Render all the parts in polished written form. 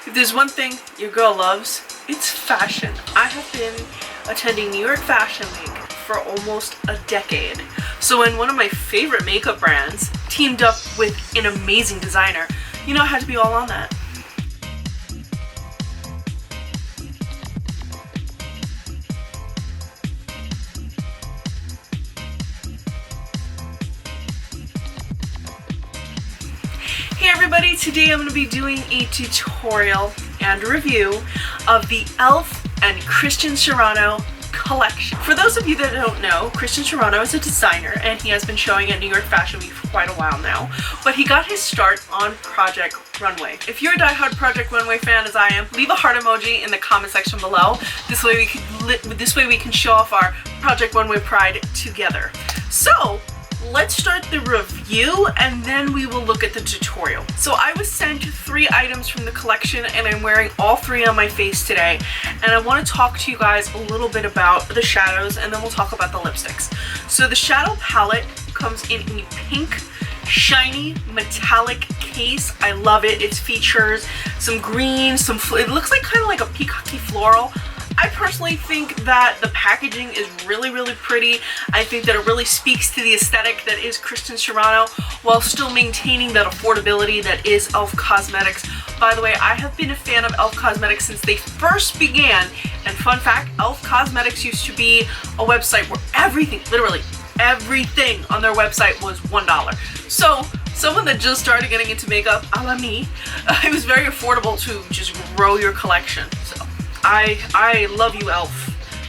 If there's one thing your girl loves, it's fashion. I have been attending New York Fashion Week for almost a decade. So when one of my favorite makeup brands teamed up with an amazing designer, you know I had to be all on that. Hey everybody, today I'm going to be doing a tutorial and review of the E.L.F. and Christian Siriano collection. For those of you that don't know, Christian Siriano is a designer and he has been showing at New York Fashion Week for quite a while now, but he got his start on Project Runway. If you're a diehard Project Runway fan as I am, leave a heart emoji in the comment section below. This way we can show off our Project Runway pride together. So let's start the review and then we will look at the tutorial. So I was sent 3 items from the collection and I'm wearing all 3 on my face today, and I want to talk to you guys a little bit about the shadows and then we'll talk about the lipsticks. So the shadow palette comes in a pink shiny metallic case. I love it. It features some green, it looks like kind of like a peacocky floral. I personally think that the packaging is really pretty. I think that it really speaks to the aesthetic that is Christian Siriano while still maintaining that affordability that is E.L.F. Cosmetics. By the way, I have been a fan of E.L.F. Cosmetics since they first began, and fun fact, E.L.F. Cosmetics used to be a website where everything, literally everything on their website was $1. So someone that just started getting into makeup, a la me, it was very affordable to just grow your collection. So I love you, E.L.F.,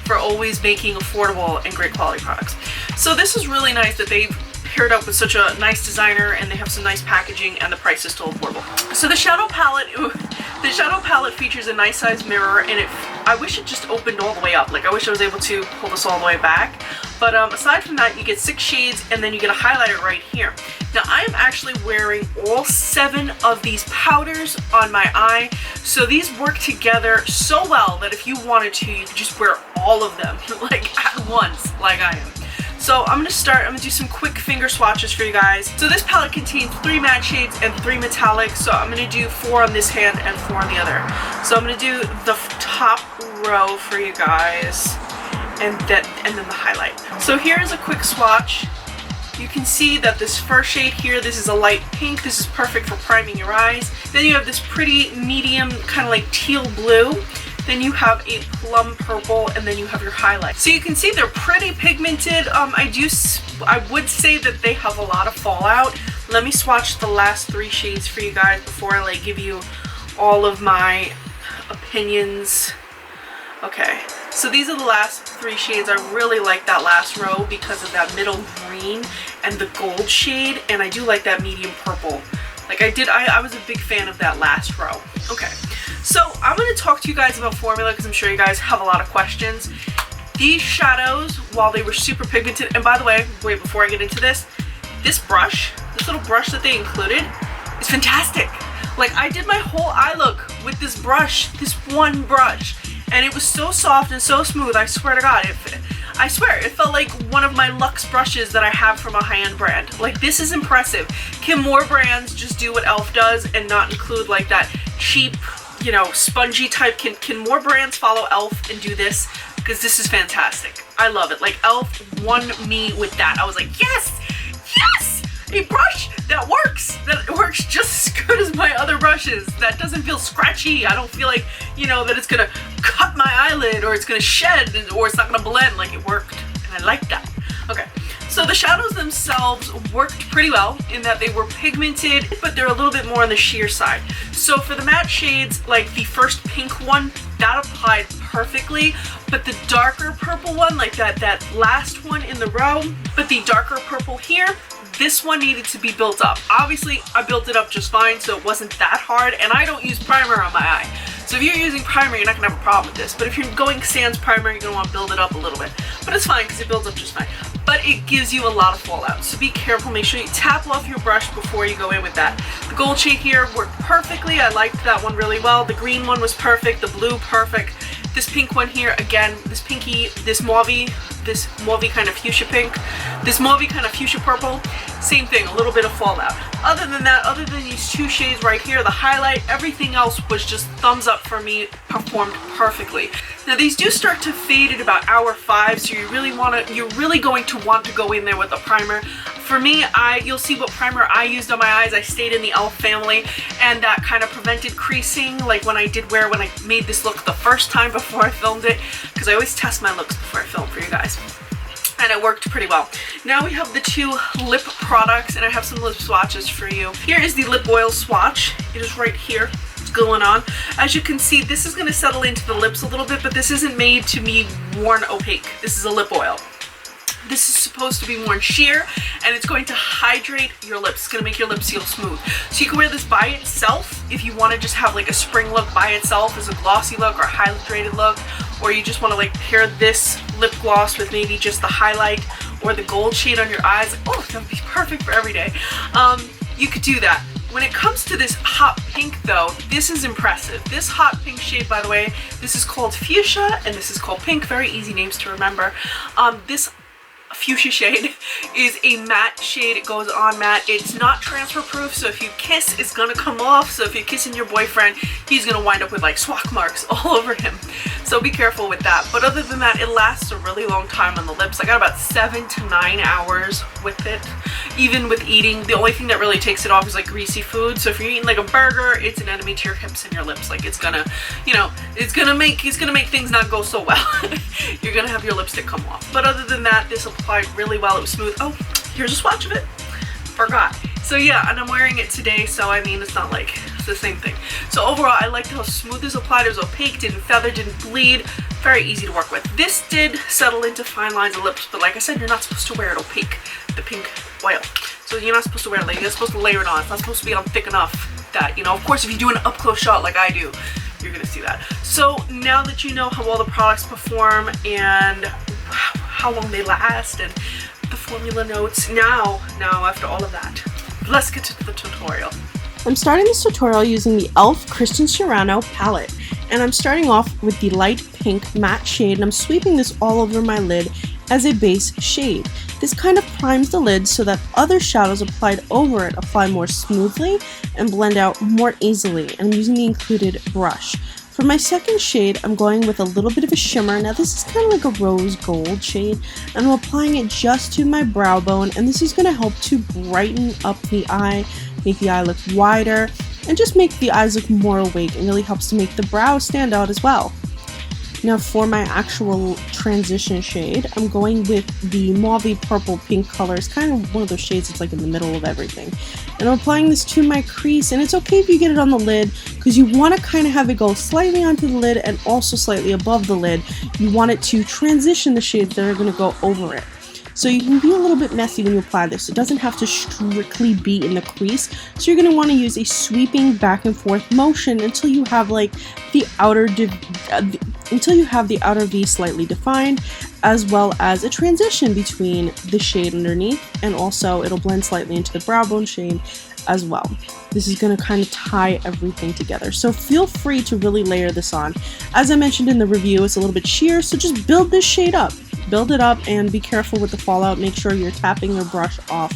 for always making affordable and great quality products. So this is really nice that they've paired up with such a nice designer and they have some nice packaging and the price is still affordable. So the shadow palette features a nice size mirror, and I wish it just opened all the way up. Like, I wish I was able to pull this all the way back. But aside from that, you get 6 shades and then you get a highlighter right here. Now I am actually wearing all 7 of these powders on my eye. So these work together so well that if you wanted to, you could just wear all of them like at once, like I am. So I'm gonna do some quick finger swatches for you guys. So this palette contains 3 matte shades and 3 metallics. So I'm gonna do 4 on this hand and 4 on the other. So I'm gonna do the top row for you guys and then the highlight. So here's a quick swatch. You can see that this first shade here, this is a light pink. This is perfect for priming your eyes. Then you have this pretty medium, kind of like teal blue. Then you have a plum purple, and then you have your highlight. So you can see they're pretty pigmented. I would say that they have a lot of fallout. Let me swatch the last 3 shades for you guys before I like give you all of my opinions. Okay, so these are the last 3 shades. I really like that last row because of that middle green and the gold shade, and I do like that medium purple. Like I was a big fan of that last row. Okay, so I'm going to talk to you guys about formula because I'm sure you guys have a lot of questions. These shadows, while they were super pigmented, and by the way, wait, before I get into this brush, this little brush that they included is fantastic. Like, I did my whole eye look with this brush, this one brush, and it was so soft and so smooth. I swear to God, I swear, it felt like one of my luxe brushes that I have from a high-end brand. Like, this is impressive. Can more brands just do what E.L.F. does and not include like that cheap, you know, spongy type? Can more brands follow E.L.F. and do this? Because this is fantastic. I love it. Like, E.L.F. won me with that. I was like, yes! Yes! A brush that works just as good as my other brushes, that doesn't feel scratchy. I don't feel like, you know, that it's gonna cut my eyelid or it's gonna shed or it's not gonna blend. Like, it worked, and I like that. Okay, so the shadows themselves worked pretty well in that they were pigmented, but they're a little bit more on the sheer side. So for the matte shades, like the first pink one, that applied perfectly, but the darker purple one, like that last one in the row, but the darker purple here, this one needed to be built up. Obviously, I built it up just fine, so it wasn't that hard, and I don't use primer on my eye. So if you're using primer, you're not gonna have a problem with this, but if you're going sans primer, you're gonna wanna build it up a little bit. But it's fine, because it builds up just fine. But it gives you a lot of fallout, so be careful. Make sure you tap off your brush before you go in with that. The gold shade here worked perfectly. I liked that one really well. The green one was perfect, the blue perfect. This pink one here, again, this pinky, this mauvey kind of fuchsia pink, this mauvey kind of fuchsia purple, same thing, a little bit of fallout. Other than that, other than these two shades right here, the highlight, everything else was just thumbs up for me, performed perfectly. Now these do start to fade at about hour 5, so you're really going to want to go in there with a primer. For me, you'll see what primer I used on my eyes. I stayed in the E.L.F family, and that kind of prevented creasing, like when I made this look the first time before I filmed it, because I always test my looks before I film for you guys. And it worked pretty well. Now we have the two lip products, and I have some lip swatches for you. Here is the lip oil swatch. It is right here. It's going on. As you can see, this is going to settle into the lips a little bit, but this isn't made to be worn opaque. This is a lip oil. This is supposed to be worn sheer, and it's going to hydrate your lips. It's going to make your lips feel smooth. So you can wear this by itself if you want to just have like a spring look by itself as a glossy look or a hydrated look, or you just want to like pair this lip gloss with maybe just the highlight or the gold shade on your eyes. Oh, that would be perfect for every day. You could do that. When it comes to this hot pink though, this is impressive. This hot pink shade, by the way, this is called fuchsia and this is called pink. Very easy names to remember. This fuchsia shade is a matte shade. It goes on matte. It's not transfer proof, so if you kiss, it's gonna come off. So if you're kissing your boyfriend, he's gonna wind up with like swatch marks all over him. So be careful with that. But other than that, it lasts a really long time on the lips. I got about 7 to 9 hours with it. Even with eating, the only thing that really takes it off is like greasy food. So if you're eating like a burger, it's an enemy to your hips and your lips. Like it's gonna, you know, it's gonna make things not go so well. You're gonna have your lipstick come off. But other than that, this applied really well. It was smooth. Oh, here's a swatch of it. Forgot. So yeah, and I'm wearing it today, so I mean, it's not like it's the same thing. So overall, I liked how smooth this applied. It was opaque, didn't feather, didn't bleed. Very easy to work with. This did settle into fine lines of lips, but like I said, you're not supposed to wear it opaque, the pink oil. So you're not supposed to wear it like, you're supposed to layer it on. It's not supposed to be on thick enough that, you know, of course, if you do an up-close shot like I do, you're gonna see that. So now that you know how all the products perform and how long they last and the formula notes, now after all of that, let's get to the tutorial. I'm starting this tutorial using the E.L.F. Christian Siriano palette, and I'm starting off with the light pink matte shade, and I'm sweeping this all over my lid as a base shade. This kind of primes the lid so that other shadows applied over it apply more smoothly and blend out more easily, and I'm using the included brush. For my second shade, I'm going with a little bit of a shimmer. Now this is kind of like a rose gold shade, and I'm applying it just to my brow bone, and this is going to help to brighten up the eye, make the eye look wider, and just make the eyes look more awake, and really helps to make the brow stand out as well. Now for my actual transition shade, I'm going with the mauve purple pink color. It's kind of one of those shades that's like in the middle of everything. And I'm applying this to my crease, and it's okay if you get it on the lid because you want to kind of have it go slightly onto the lid and also slightly above the lid. You want it to transition the shades that are going to go over it. So you can be a little bit messy when you apply this. It doesn't have to strictly be in the crease. So you're going to want to use a sweeping back and forth motion until you have like the outer V slightly defined, as well as a transition between the shade underneath, and also it'll blend slightly into the brow bone shade as well. This is going to kind of tie everything together. So feel free to really layer this on. As I mentioned in the review, it's a little bit sheer, so just build this shade up. Build it up and be careful with the fallout. Make sure you're tapping your brush off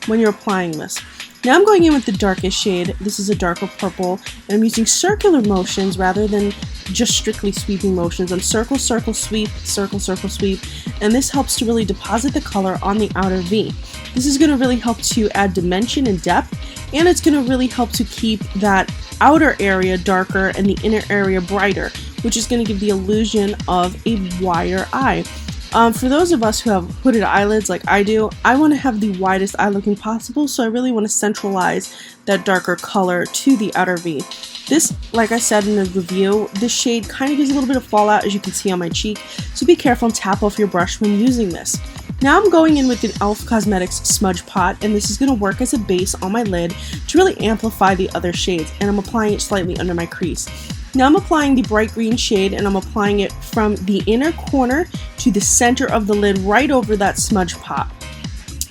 when you're applying this. Now I'm going in with the darkest shade. This is a darker purple, and I'm using circular motions rather than just strictly sweeping motions. I'm circle, circle, sweep, circle, circle, sweep, and this helps to really deposit the color on the outer V. This is going to really help to add dimension and depth, and it's going to really help to keep that outer area darker and the inner area brighter, which is going to give the illusion of a wider eye. For those of us who have hooded eyelids like I do, I want to have the widest eye looking possible, so I really want to centralize that darker color to the outer V. This, like I said in the review, this shade kind of gives a little bit of fallout, as you can see on my cheek, so be careful and tap off your brush when using this. Now I'm going in with an E.L.F. Cosmetics Smudge Pot, and this is going to work as a base on my lid to really amplify the other shades, and I'm applying it slightly under my crease. Now I'm applying the bright green shade, and I'm applying it from the inner corner to the center of the lid right over that smudge pot.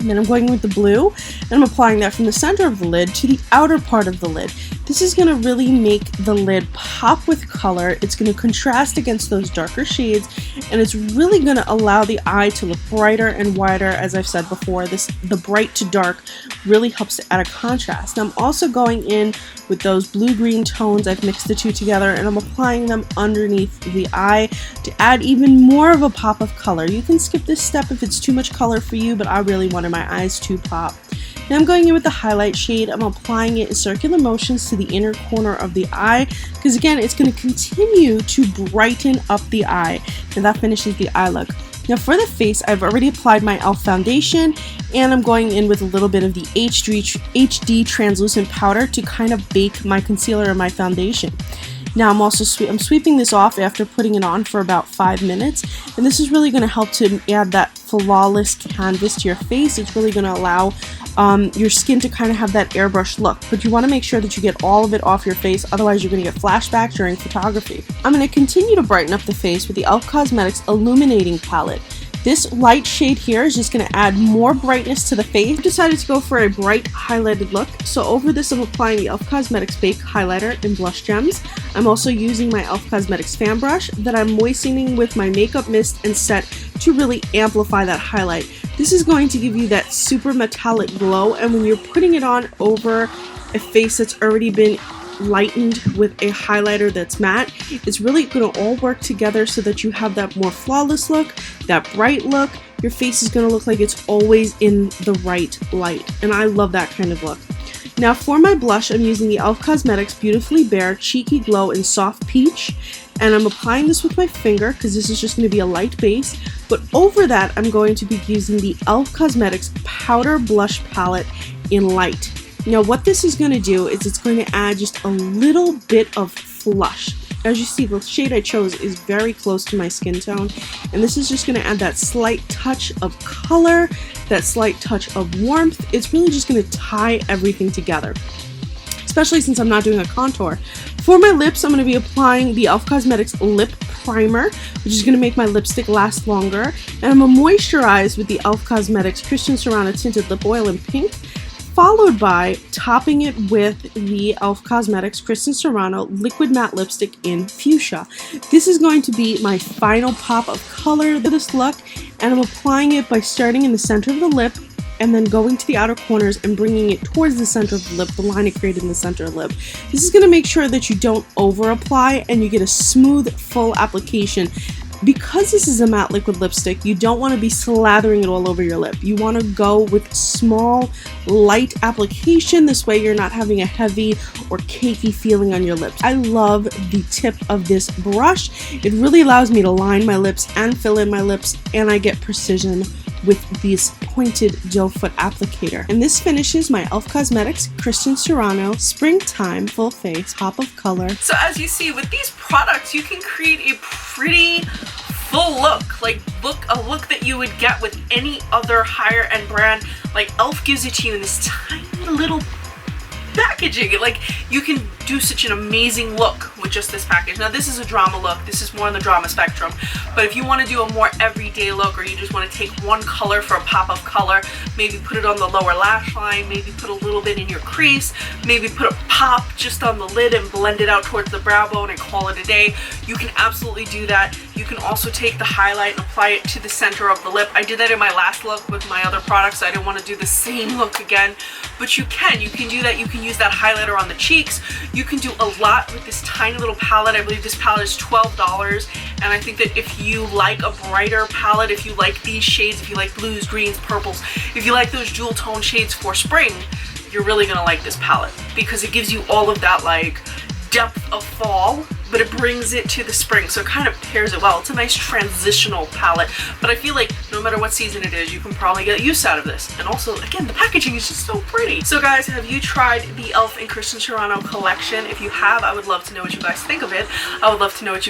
And then I'm going with the blue, and I'm applying that from the center of the lid to the outer part of the lid. This is going to really make the lid pop with color. It's going to contrast against those darker shades, and it's really going to allow the eye to look brighter and wider. As I've said before, the bright to dark really helps to add a contrast. Now I'm also going in with those blue-green tones. I've mixed the two together and I'm applying them underneath the eye to add even more of a pop of color. You can skip this step if it's too much color for you, but I really wanted my eyes to pop. Now I'm going in with the highlight shade. I'm applying it in circular motions to the inner corner of the eye because again, it's going to continue to brighten up the eye, and that finishes the eye look. Now for the face, I've already applied my E.L.F foundation, and I'm going in with a little bit of the HD translucent powder to kind of bake my concealer and my foundation. Now I'm sweeping this off after putting it on for about 5 minutes, and this is really going to help to add that flawless canvas to your face. It's really going to allow your skin to kind of have that airbrush look, but you want to make sure that you get all of it off your face, otherwise you're going to get flashbacks during photography. I'm going to continue to brighten up the face with the E.L.F Cosmetics Illuminating palette. This light shade here is just going to add more brightness to the face. I decided to go for a bright highlighted look, so over this I'm applying the E.L.F Cosmetics Bake Highlighter in Blush Gems. I'm also using my E.L.F Cosmetics fan brush that I'm moistening with my makeup mist and set to really amplify that highlight. This is going to give you that super metallic glow, and when you're putting it on over a face that's already been lightened with a highlighter that's matte, it's really going to all work together so that you have that more flawless look, that bright look. Your face is going to look like it's always in the right light, and I love that kind of look. Now for my blush, I'm using the E.L.F Cosmetics Beautifully Bare Cheeky Glow in Soft Peach, and I'm applying this with my finger because this is just going to be a light base, but over that I'm going to be using the E.L.F Cosmetics Powder Blush Palette in Light. Now what this is going to do is it's going to add just a little bit of flush. As you see, the shade I chose is very close to my skin tone, and this is just going to add that slight touch of color, that slight touch of warmth. It's really just going to tie everything together, especially since I'm not doing a contour. For my lips, I'm going to be applying the E.L.F Cosmetics Lip Primer, which is going to make my lipstick last longer, and I'm going to moisturize with the E.L.F Cosmetics Christian Siriano Tinted Lip Oil in Pink, followed by topping it with the E.L.F Cosmetics Christian Siriano Liquid Matte Lipstick in Fuchsia. This is going to be my final pop of color to this look, and I'm applying it by starting in the center of the lip and then going to the outer corners and bringing it towards the center of the lip, the line it created in the center of the lip. This is going to make sure that you don't over apply and you get a smooth, full application. Because this is a matte liquid lipstick, you don't want to be slathering it all over your lip. You want to go with small, light application. This way you're not having a heavy or cakey feeling on your lips. I love the tip of this brush. It really allows me to line my lips and fill in my lips, and I get precision with this pointed doe foot applicator. And this finishes my E.L.F Cosmetics Christian Siriano Springtime Full Face Pop of Color. So as you see, with these products, you can create a pretty full look, like a look that you would get with any other higher end brand. Like E.L.F gives it to you in this tiny little packaging. Like, you can do such an amazing look with just this package. Now this is a drama look, this is more on the drama spectrum, but if you want to do a more everyday look, or you just want to take one color for a pop of color, maybe put it on the lower lash line, maybe put a little bit in your crease, maybe put a pop just on the lid and blend it out towards the brow bone and call it a day, you can absolutely do that. You can also take the highlight and apply it to the center of the lip. I did that in my last look with my other products, so I didn't want to do the same look again, but you can do that. You can use that highlighter on the cheeks. You can do a lot with this tiny little palette. I believe this palette is $12, and I think that if you like a brighter palette, if you like these shades, if you like blues, greens, purples, if you like those jewel tone shades for spring, you're really gonna like this palette because it gives you all of that like depth of fall, but it brings it to the spring, so it kind of pairs it well. It's a nice transitional palette, but I feel like no matter what season it is, you can probably get use out of this. And also, again, the packaging is just so pretty. So guys, have you tried the E.L.F and Christian Siriano collection? If you have, I would love to know what you guys think of it. I would love to know what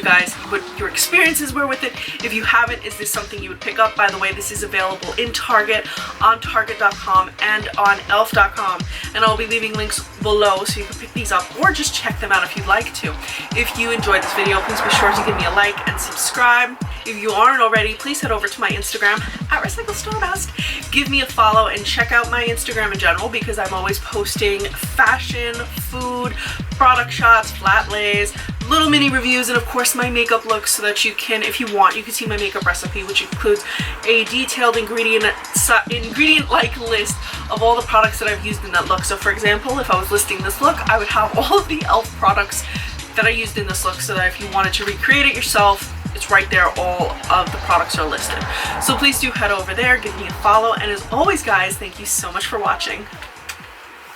your experiences were with it. If you haven't, is this something you would pick up? By the way, this is available in Target, on Target.com, and on elf.com, and I'll be leaving links below so you can pick these up or just check them out if you'd like to. If you enjoyed this video, please be sure to give me a like and subscribe. If you aren't already, please head over to my Instagram at Recycle Stardust. Give me a follow and check out my Instagram in general because I'm always posting fashion, food, product shots, flat lays, little mini reviews, and of course my makeup looks, so that you can, if you want, you can see my makeup recipe, which includes a detailed ingredient-like list of all the products that I've used in that look. So for example, if I was listing this look, I would have all of the E.L.F. products that I used in this look, so that if you wanted to recreate it yourself, it's right there, all of the products are listed. So please do head over there, give me a follow, and as always guys, thank you so much for watching.